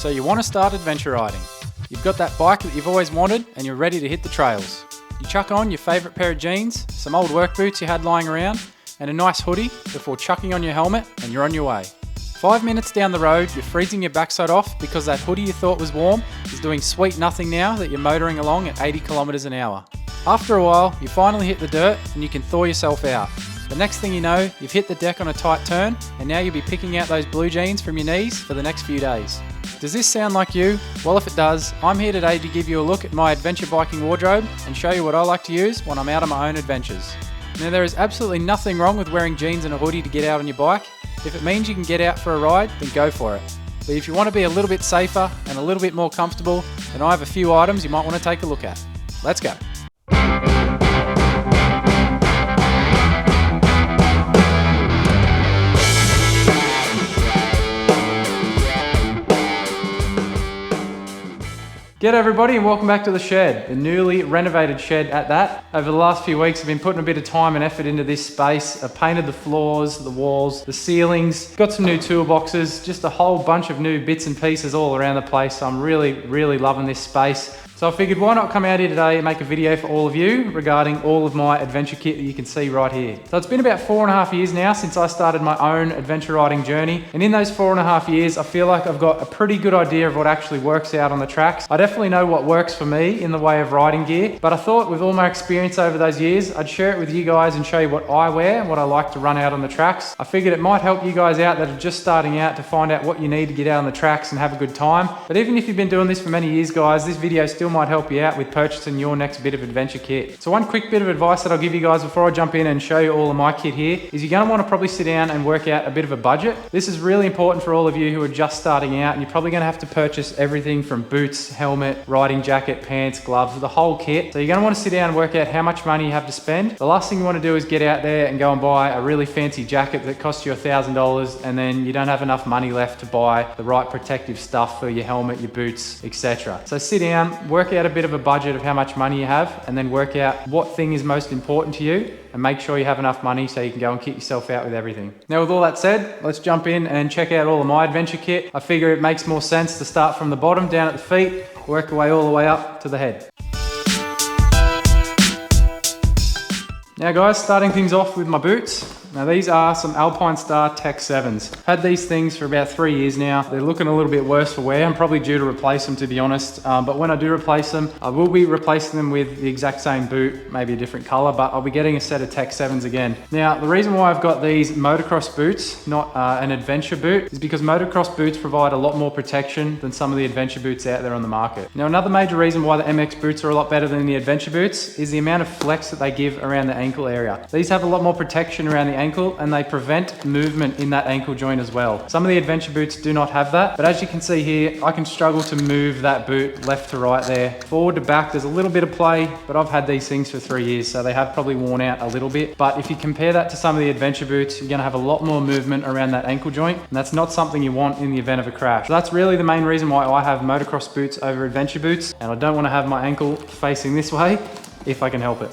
So you want to start adventure riding. You've got that bike that you've always wanted and you're ready to hit the trails. You chuck on your favourite pair of jeans, some old work boots you had lying around, and a nice hoodie before chucking on your helmet and you're on your way. 5 minutes down the road, you're freezing your backside off because that hoodie you thought was warm is doing sweet nothing now that you're motoring along at 80 kilometers an hour. After a while, you finally hit the dirt and you can thaw yourself out. The next thing you know, you've hit the deck on a tight turn and now you'll be picking out those blue jeans from your knees for the next few days. Does this sound like you? Well, if it does, I'm here today to give you a look at my adventure biking wardrobe and show you what I like to use when I'm out on my own adventures. Now, there is absolutely nothing wrong with wearing jeans and a hoodie to get out on your bike. If it means you can get out for a ride, then go for it. But if you want to be a little bit safer and a little bit more comfortable, then I have a few items you might want to take a look at. Let's go. G'day everybody and welcome back to the shed, the newly renovated shed at that. Over the last few weeks I've been putting a bit of time and effort into this space. I've painted the floors, the walls, the ceilings, got some new toolboxes, just a whole bunch of new bits and pieces all around the place. So I'm really loving this space. So I figured why not come out here today and make a video for all of you regarding all of my adventure kit that you can see right here. So it's been about 4.5 years now since I started my own adventure riding journey. And in those 4.5 years, I feel like I've got a pretty good idea of what actually works out on the tracks. I definitely know what works for me in the way of riding gear, but I thought with all my experience over those years, I'd share it with you guys and show you what I wear and what I like to run out on the tracks. I figured it might help you guys out that are just starting out to find out what you need to get out on the tracks and have a good time. But even if you've been doing this for many years, guys, this video still might help you out with purchasing your next bit of adventure kit. So one quick bit of advice that I'll give you guys before I jump in and show you all of my kit here is you're going to want to probably sit down and work out a bit of a budget. This is really important for all of you who are just starting out, and you're probably going to have to purchase everything from boots, helmet, riding jacket, pants, gloves, the whole kit. So you're going to want to sit down and work out how much money you have to spend. The last thing you want to do is get out there and go and buy a really fancy jacket that costs you $1,000 and then you don't have enough money left to buy the right protective stuff for your helmet, your boots, etc. So sit down, work out a bit of a budget of how much money you have, and then work out what thing is most important to you and make sure you have enough money so you can go and kit yourself out with everything. Now with all that said, let's jump in and check out all of my adventure kit. I figure it makes more sense to start from the bottom down at the feet, work your way all the way up to the head. Now guys, starting things off with my boots. Now these are some AlpineStars Tech 7s. Had these things for about 3 years now. They're looking a little bit worse for wear. I'm probably due to replace them, to be honest. But when I do replace them, I will be replacing them with the exact same boot, maybe a different color, but I'll be getting a set of Tech 7s again. Now, the reason why I've got these motocross boots, not an adventure boot, is because motocross boots provide a lot more protection than some of the adventure boots out there on the market. Now, another major reason why the MX boots are a lot better than the adventure boots is the amount of flex that they give around the ankle area. These have a lot more protection around the ankle and they prevent movement in that ankle joint as well. Some of the adventure boots do not have that, but as you can see here, I can struggle to move that boot left to right there. Forward to back, there's a little bit of play, but I've had these things for 3 years, so they have probably worn out a little bit. But if you compare that to some of the adventure boots, you're gonna have a lot more movement around that ankle joint, and that's not something you want in the event of a crash. So that's really the main reason why I have motocross boots over adventure boots, and I don't wanna have my ankle facing this way if I can help it.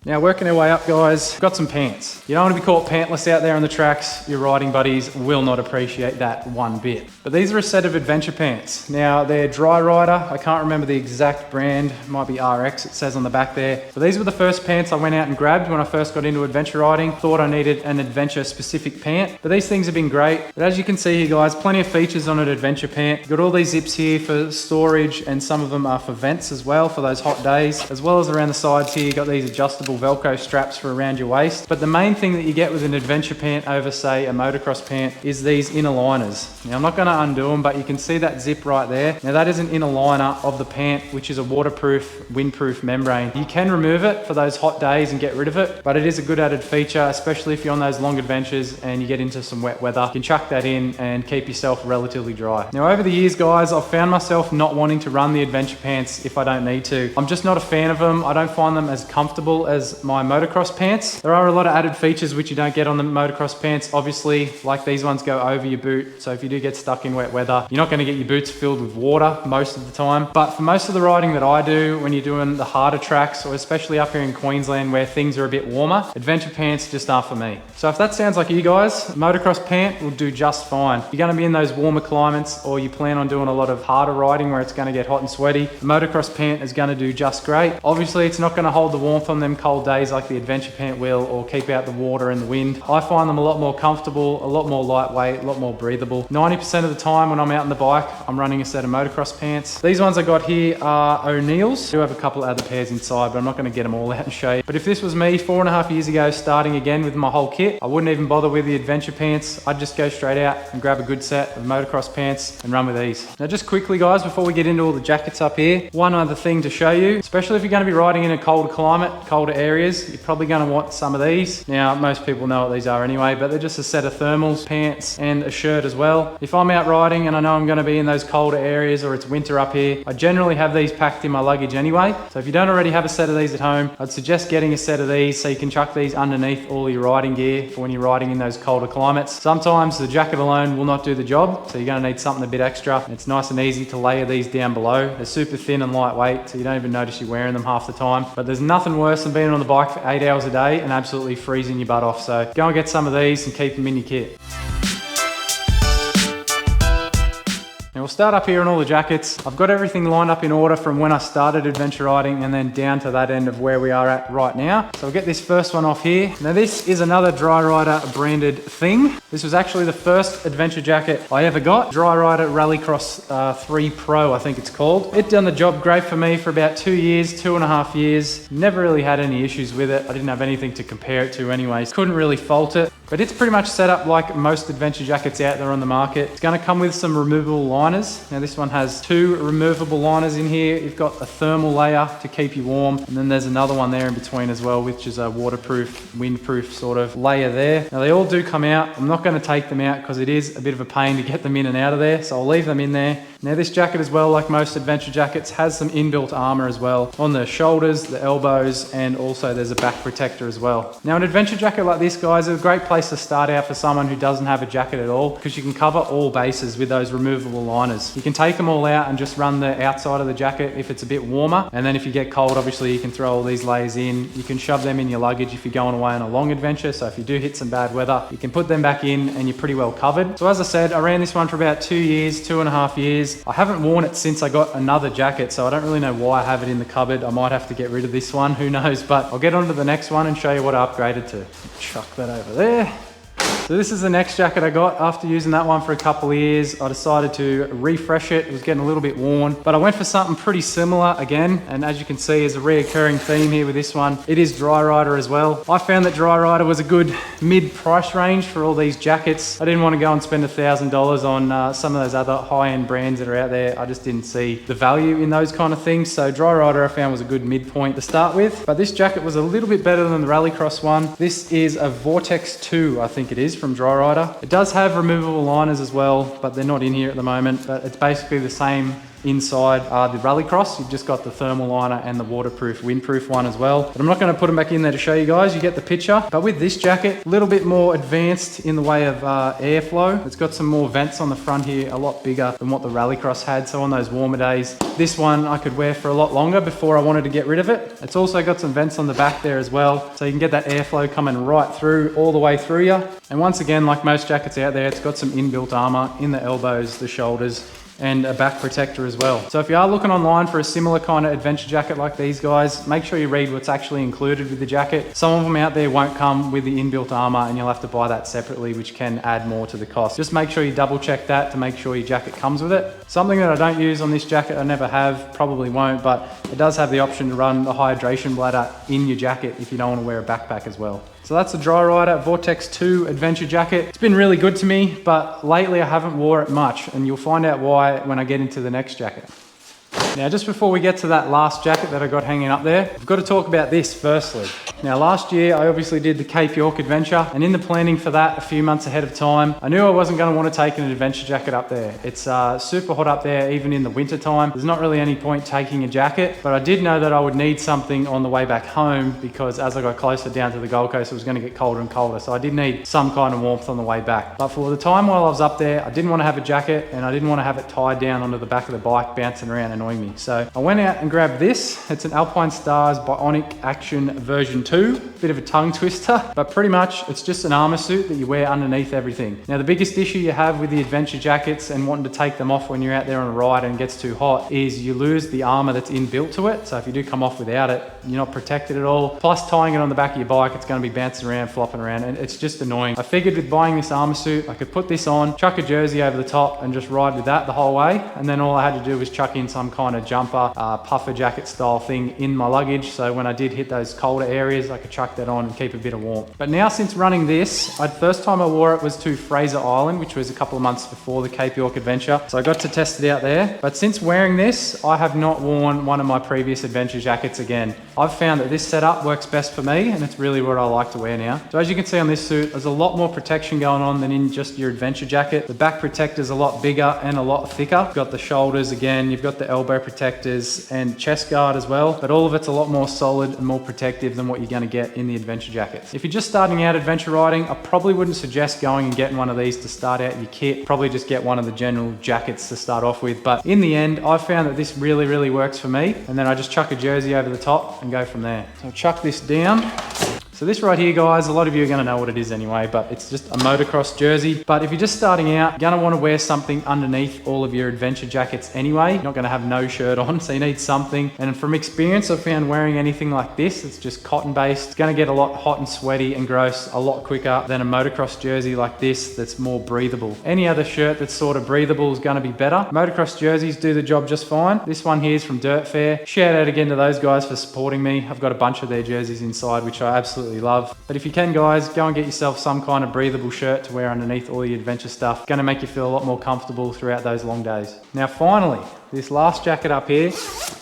Now working our way up, guys, got some pants. You don't want to be caught pantless out there on the tracks. Your riding buddies will not appreciate that one bit. But these are a set of adventure pants. Now they're Dririder. I can't remember the exact brand. It might be RX, it says on the back there. But these were the first pants I went out and grabbed when I first got into adventure riding. Thought I needed an adventure specific pant. But these things have been great. But as you can see here, guys, plenty of features on an adventure pant. You've got all these zips here for storage, and some of them are for vents as well for those hot days. As well as around the sides here, you've got these adjustable Velcro straps for around your waist. But the main thing that you get with an adventure pant over, say, a motocross pant is these inner liners. Now I'm not going to undo them, but you can see that zip right there. Now that is an inner liner of the pant, which is a waterproof, windproof membrane. You can remove it for those hot days and get rid of it, but it is a good added feature, especially if you're on those long adventures and you get into some wet weather. You can chuck that in and keep yourself relatively dry. Now over the years, guys, I've found myself not wanting to run the adventure pants if I don't need to. I'm just not a fan of them. I don't find them as comfortable as as my motocross pants. There are a lot of added features which you don't get on the motocross pants. Obviously, like these ones go over your boot. So if you do get stuck in wet weather, you're not going to get your boots filled with water most of the time. But for most of the riding that I do, when you're doing the harder tracks, or especially up here in Queensland where things are a bit warmer, adventure pants just aren't for me. So if that sounds like you guys, a motocross pant will do just fine. If you're going to be in those warmer climates, or you plan on doing a lot of harder riding where it's going to get hot and sweaty, the motocross pant is going to do just great. Obviously, it's not going to hold the warmth on them cold days like the adventure pant will, or keep out the water and the wind. I find them a lot more comfortable, a lot more lightweight, a lot more breathable. 90% of the time when I'm out on the bike, I'm running a set of motocross pants. These ones I got here are O'Neill's. I do have a couple of other pairs inside, but I'm not going to get them all out and show you. But if this was me 4.5 years ago, starting again with my whole kit, I wouldn't even bother with the adventure pants. I'd just go straight out and grab a good set of motocross pants and run with these. Now just quickly guys, before we get into all the jackets up here, one other thing to show you, especially if you're going to be riding in a colder climate, colder areas, you're probably going to want some of these. Now most people know what these are anyway, but they're just a set of thermals, pants and a shirt as well. If I'm out riding and I know I'm going to be in those colder areas or it's winter up here, I generally have these packed in my luggage anyway. So if you don't already have a set of these at home, I'd suggest getting a set of these so you can chuck these underneath all your riding gear for when you're riding in those colder climates. Sometimes the jacket alone will not do the job, so you're going to need something a bit extra. It's nice and easy to layer these down below. They're super thin and lightweight, so you don't even notice you're wearing them half the time. But there's nothing worse than being on the bike for 8 hours a day and absolutely freezing your butt off. So go and get some of these and keep them in your kit. Now we'll start up here on all the jackets. I've got everything lined up in order from when I started adventure riding and then down to that end of where we are at right now. So we'll get this first one off here. Now this is another Dririder branded thing. This was actually the first adventure jacket I ever got. Dririder Rallycross 3 Pro, I think it's called. It done the job great for me for about 2 years, 2.5 years. Never really had any issues with it. I didn't have anything to compare it to anyways. Couldn't really fault it. But it's pretty much set up like most adventure jackets out there on the market. It's going to come with some removable liners. Now this one has 2 removable liners in here. You've got a thermal layer to keep you warm, and then there's another one there in between as well, which is a waterproof, windproof sort of layer there. Now they all do come out. I'm not going to take them out because it is a bit of a pain to get them in and out of there, so I'll leave them in there. Now this jacket as well, like most adventure jackets, has some inbuilt armor as well on the shoulders, the elbows, and also there's a back protector as well. Now an adventure jacket like this, guys, is a great place to start out for someone who doesn't have a jacket at all, because you can cover all bases with those removable liners. You can take them all out and just run the outside of the jacket if it's a bit warmer, and then if you get cold, obviously you can throw all these layers in. You can shove them in your luggage if you're going away on a long adventure, so if you do hit some bad weather, you can put them back in and you're pretty well covered. So as I said, I ran this one for about 2 years, 2.5 years. I haven't worn it since I got another jacket, so I don't really know why I have it in the cupboard. I might have to get rid of this one, who knows, but I'll get on to the next one and show you what I upgraded to. Chuck that over there. So this is the next jacket I got. After using that one for a couple of years, I decided to refresh it. It was getting a little bit worn, but I went for something pretty similar again. And as you can see, there's a reoccurring theme here with this one. It is Dririder as well. I found that Dririder was a good mid-price range for all these jackets. I didn't want to go and spend $1,000 on some of those other high-end brands that are out there. I just didn't see the value in those kind of things. So Dririder I found was a good midpoint to start with. But this jacket was a little bit better than the Rallycross one. This is a Vortex 2, I think it is, from Dririder. It does have removable liners as well, but they're not in here at the moment. But it's basically the same inside the Rallycross. You've just got the thermal liner and the waterproof, windproof one as well. But I'm not going to put them back in there to show you guys. You get the picture. But with this jacket, a little bit more advanced in the way of airflow. It's got some more vents on the front here, a lot bigger than what the Rallycross had. So on those warmer days, this one I could wear for a lot longer before I wanted to get rid of it. It's also got some vents on the back there as well, so you can get that airflow coming right through, all the way through you. And once again, like most jackets out there, it's got some inbuilt armor in the elbows, the shoulders, and a back protector as well. So if you are looking online for a similar kind of adventure jacket like these guys, make sure you read what's actually included with the jacket. Some of them out there won't come with the inbuilt armor and you'll have to buy that separately, which can add more to the cost. Just make sure you double check that to make sure your jacket comes with it. Something that I don't use on this jacket, I never have, probably won't, but it does have the option to run the hydration bladder in your jacket if you don't want to wear a backpack as well. So that's the Dririder Vortex 2 adventure jacket. It's been really good to me, but lately I haven't wore it much, and you'll find out why when I get into the next jacket. Now, just before we get to that last jacket that I got hanging up there, I've got to talk about this firstly. Now last year I obviously did the Cape York adventure, and in the planning for that a few months ahead of time, I knew I wasn't going to want to take an adventure jacket up there. It's super hot up there even in the winter time. There's not really any point taking a jacket, but I did know that I would need something on the way back home because as I got closer down to the Gold Coast it was going to get colder and colder, so I did need some kind of warmth on the way back. But for the time while I was up there, I didn't want to have a jacket and I didn't want to have it tied down onto the back of the bike bouncing around annoying me. So I went out and grabbed this. It's an AlpineStars Bionic Action version 2. Bit of a tongue twister, but pretty much it's just an armor suit that you wear underneath everything. Now the biggest issue you have with the adventure jackets and wanting to take them off when you're out there on a ride and it gets too hot is you lose the armor that's inbuilt to it. So if you do come off without it, you're not protected at all. Plus tying it on the back of your bike, it's going to be bouncing around, flopping around, and it's just annoying. I figured with buying this armor suit, I could put this on, chuck a jersey over the top and just ride with that the whole way. And then all I had to do was chuck in some kind of jumper, puffer jacket style thing in my luggage. So when I did hit those colder areas, I could chuck that on and keep a bit of warmth. But now since running this, the first time I wore it was to Fraser Island, which was a couple of months before the Cape York adventure. So I got to test it out there. But since wearing this, I have not worn one of my previous adventure jackets again. I've found that this setup works best for me and it's really what I like to wear now. So as you can see on this suit, there's a lot more protection going on than in just your adventure jacket. The back protector's a lot bigger and a lot thicker. You've got the shoulders again, you've got the elbow protectors and chest guard as well, but all of it's a lot more solid and more protective than what you're going to get in the adventure jackets. If you're just starting out adventure riding, I probably wouldn't suggest going and getting one of these to start out your kit. Probably just get one of the general jackets to start off with. But in the end, I've found that this really works for me. And then I just chuck a jersey over the top and go from there. So I'll chuck this down. So this right here, guys, a lot of you are going to know what it is anyway, but it's just a motocross jersey. But if you're just starting out, you're going to want to wear something underneath all of your adventure jackets anyway. You're not going to have no shirt on, so you need something. And from experience, I've found wearing anything like this, it's just cotton based, it's going to get a lot hot and sweaty and gross a lot quicker than a motocross jersey like this that's more breathable. Any other shirt that's sort of breathable is going to be better. Motocross jerseys do the job just fine. This one here is from DIRTFARE. Shout out again to those guys for supporting me. I've got a bunch of their jerseys inside, which I absolutely love. But if you can, guys, go and get yourself some kind of breathable shirt to wear underneath all your adventure stuff. Going to make you feel a lot more comfortable throughout those long days. Now finally, this last jacket up here,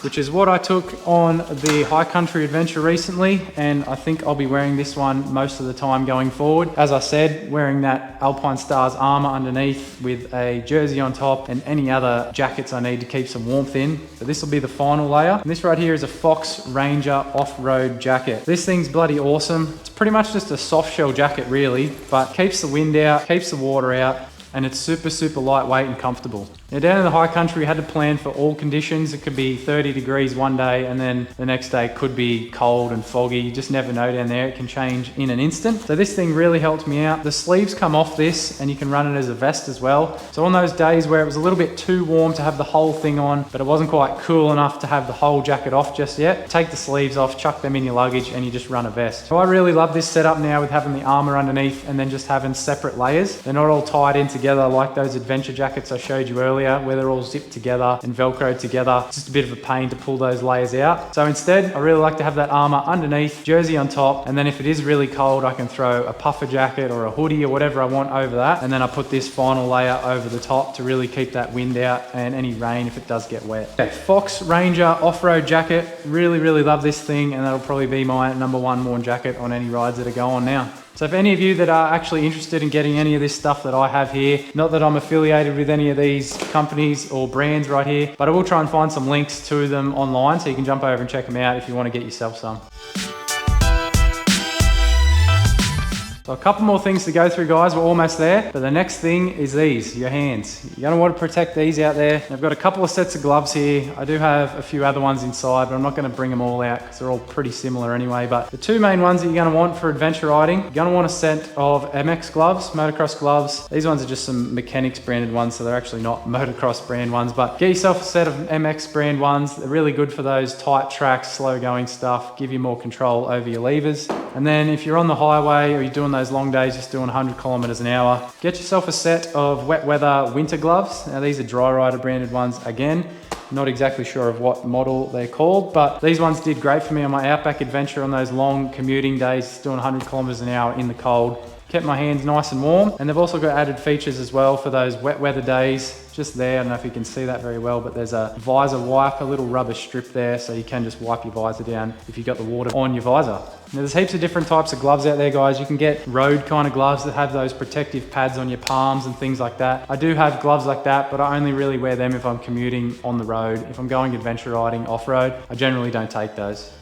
which is what I took on the high country adventure recently, and I think I'll be wearing this one most of the time going forward. As I said, wearing that AlpineStars armor underneath with a jersey on top and any other jackets I need to keep some warmth in. But this will be the final layer. And this right here is a Fox Ranger off-road jacket. This thing's bloody awesome. It's pretty much just a soft shell jacket really, but keeps the wind out, keeps the water out, and it's super lightweight and comfortable. Now down in the high country, we had to plan for all conditions. It could be 30 degrees one day and then the next day could be cold and foggy. You just never know down there. It can change in an instant. So this thing really helped me out. The sleeves come off this and you can run it as a vest as well. So on those days where it was a little bit too warm to have the whole thing on, but it wasn't quite cool enough to have the whole jacket off just yet, take the sleeves off, chuck them in your luggage and you just run a vest. So I really love this setup now with having the armor underneath and then just having separate layers. They're not all tied in together like those adventure jackets I showed you earlier, where they're all zipped together and velcroed together. It's just a bit of a pain to pull those layers out. So instead, I really like to have that armor underneath, jersey on top, and then if it is really cold, I can throw a puffer jacket or a hoodie or whatever I want over that, and then I put this final layer over the top to really keep that wind out and any rain if it does get wet. Okay, Fox Ranger off-road jacket. Really love this thing, and that'll probably be my #1 worn jacket on any rides that I go on now. So if any of you that are actually interested in getting any of this stuff that I have here, not that I'm affiliated with any of these companies or brands right here, but I will try and find some links to them online so you can jump over and check them out if you want to get yourself some. So a couple more things to go through, guys. We're almost there. But the next thing is these, your hands. You're going to want to protect these out there. I've got a couple of sets of gloves here. I do have a few other ones inside, but I'm not going to bring them all out because they're all pretty similar anyway. But the two main ones that you're going to want for adventure riding, you're going to want a set of MX gloves, motocross gloves. These ones are just some Mechanics branded ones, so they're actually not motocross brand ones. But get yourself a set of MX brand ones. They're really good for those tight tracks, slow going stuff, give you more control over your levers. And then if you're on the highway or you're doing those long days, just doing 100 kilometers an hour, get yourself a set of wet weather winter gloves. Now these are Dririder branded ones again. Not exactly sure of what model they're called, but these ones did great for me on my outback adventure on those long commuting days, doing 100 kilometers an hour in the cold. kept my hands nice and warm. And they've also got added features as well for those wet weather days. Just there, I don't know if you can see that very well, but there's a visor wipe, a little rubber strip there, so you can just wipe your visor down if you've got the water on your visor. Now there's heaps of different types of gloves out there, guys. You can get road kind of gloves that have those protective pads on your palms and things like that. I do have gloves like that, but I only really wear them if I'm commuting on the road. If I'm going adventure riding off-road, I generally don't take those.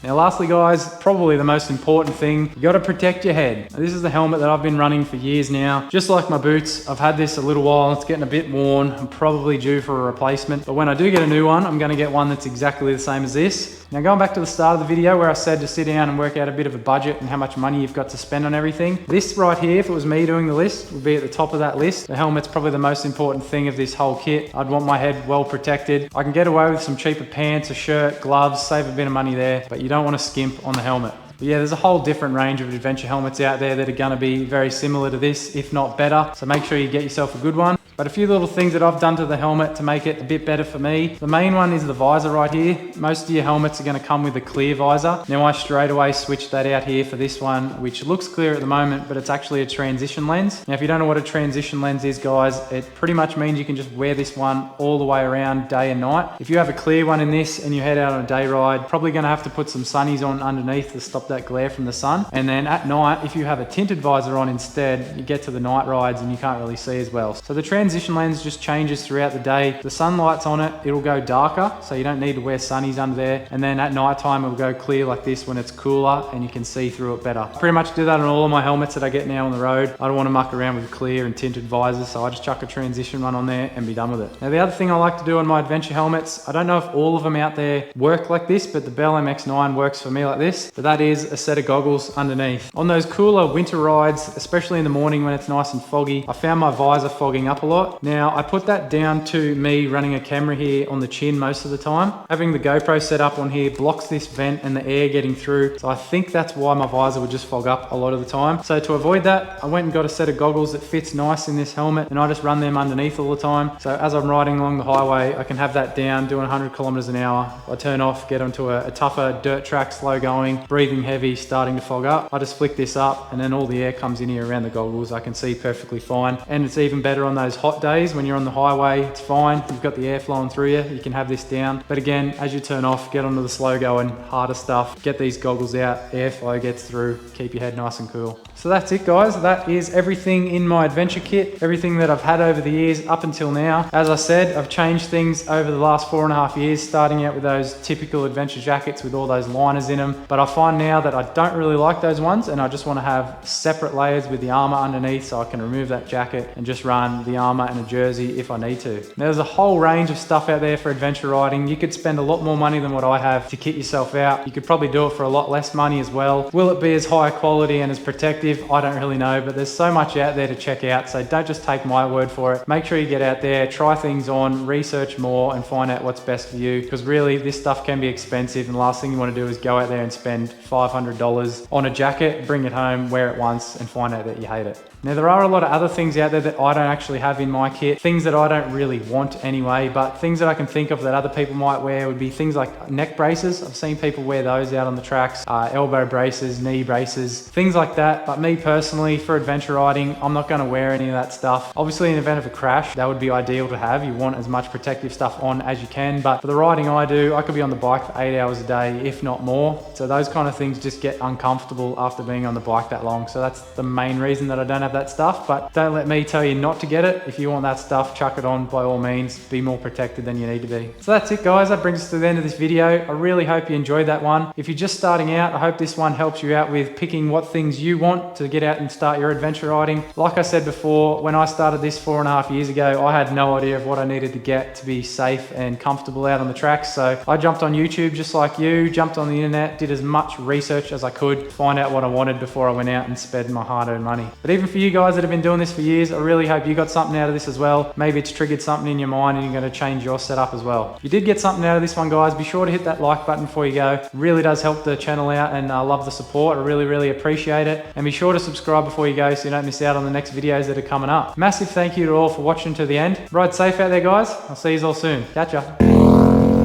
Now lastly guys, probably the most important thing, you gotta protect your head. Now, this is the helmet that I've been running for years now. Just like my boots, I've had this a little while, it's getting a bit worn. I'm probably due for a replacement, but when I do get a new one, I'm gonna get one that's exactly the same as this. Now going back to the start of the video where I said to sit down and work out a bit of a budget and how much money you've got to spend on everything. This right here, if it was me doing the list, would be at the top of that list. The helmet's probably the most important thing of this whole kit. I'd want my head well protected. I can get away with some cheaper pants, a shirt, gloves, save a bit of money there, but you don't want to skimp on the helmet. But yeah, there's a whole different range of adventure helmets out there that are going to be very similar to this, if not better. So make sure you get yourself a good one. But a few little things that I've done to the helmet to make it a bit better for me. The main one is the visor right here. Most of your helmets are going to come with a clear visor. Now I straight away switched that out here for this one, which looks clear at the moment, but it's actually a transition lens. Now if you don't know what a transition lens is, guys, it pretty much means you can just wear this one all the way around day and night. If you have a clear one in this and you head out on a day ride, probably going to have to put some sunnies on underneath to stop that glare from the sun. And then at night, if you have a tinted visor on instead, you get to the night rides and you can't really see as well. So the transition lens just changes throughout the day. The sunlight's on it, it'll go darker, so you don't need to wear sunnies under there. And then at night time, it'll go clear like this when it's cooler and you can see through it better. I pretty much do that on all of my helmets that I get now on the road. I don't want to muck around with clear and tinted visors, so I just chuck a transition one on there and be done with it. Now the other thing I like to do on my adventure helmets, I don't know if all of them out there work like this, but the Bell MX9 works for me like this, but that is a set of goggles underneath. On those cooler winter rides, especially in the morning when it's nice and foggy, I found my visor fogging up a lot. Now I put that down to me running a camera here on the chin most of the time. Having the GoPro set up on here blocks this vent and the air getting through, so I think that's why my visor would just fog up a lot of the time. So to avoid that, I went and got a set of goggles that fits nice in this helmet, and I just run them underneath all the time. So as I'm riding along the highway, I can have that down doing 100 kilometers an hour. I turn off, get onto a tougher dirt track, slow going, breathing heavy, starting to fog up. I just flick this up and then all the air comes in here around the goggles. I can see perfectly fine. And it's even better on those hot days when you're on the highway, it's fine. You've got the air flowing through you. You can have this down. But again, as you turn off, get onto the slow going, harder stuff, get these goggles out, airflow gets through, keep your head nice and cool. So that's it, guys. That is everything in my adventure kit, everything that I've had over the years up until now. As I said, I've changed things over the last 4.5 years, starting out with those typical adventure jackets with all those liners in them. But I find now that I don't really like those ones, and I just want to have separate layers with the armor underneath, so I can remove that jacket and just run the armor and a jersey if I need to. Now, there's a whole range of stuff out there for adventure riding. You could spend a lot more money than what I have to kit yourself out. You could probably do it for a lot less money as well. Will it be as high quality and as protective? I don't really know, but there's so much out there to check out, so don't just take my word for it. Make sure you get out there, try things on, research more, and find out what's best for you, because really this stuff can be expensive, and the last thing you want to do is go out there and spend $500 on a jacket, bring it home, wear it once, and find out that you hate it. Now, there are a lot of other things out there that I don't actually have in my kit, things that I don't really want anyway, but things that I can think of that other people might wear would be things like neck braces. I've seen people wear those out on the tracks, elbow braces, knee braces, things like that. But me personally, for adventure riding, I'm not going to wear any of that stuff. Obviously, in the event of a crash, that would be ideal to have. You want as much protective stuff on as you can, but for the riding I do, I could be on the bike for 8 hours a day, if not more. So those kind of things just get uncomfortable after being on the bike that long. So that's the main reason that I don't have that stuff, but don't let me tell you not to get it. If you want that stuff, chuck it on by all means. Be more protected than you need to be. So that's it, guys. That brings us to the end of this video. I really hope you enjoyed that one. If you're just starting out, I hope this one helps you out with picking what things you want to get out and start your adventure riding. Like I said before, when I started this 4.5 years ago, I had no idea of what I needed to get to be safe and comfortable out on the tracks. So I jumped on YouTube just like you, jumped on the internet, did as much research as I could to find out what I wanted before I went out and spent my hard-earned money. But even for you guys that have been doing this for years, I really hope you got something out of this as well. Maybe it's triggered something in your mind and you're going to change your setup as well. If you did get something out of this one, guys, be sure to hit that like button before you go. It really does help the channel out, and I love the support. I really appreciate it. And be sure to subscribe before you go so you don't miss out on the next videos that are coming up. Massive thank you to all for watching to the end. Ride safe out there, guys. I'll see you all soon. Catch ya.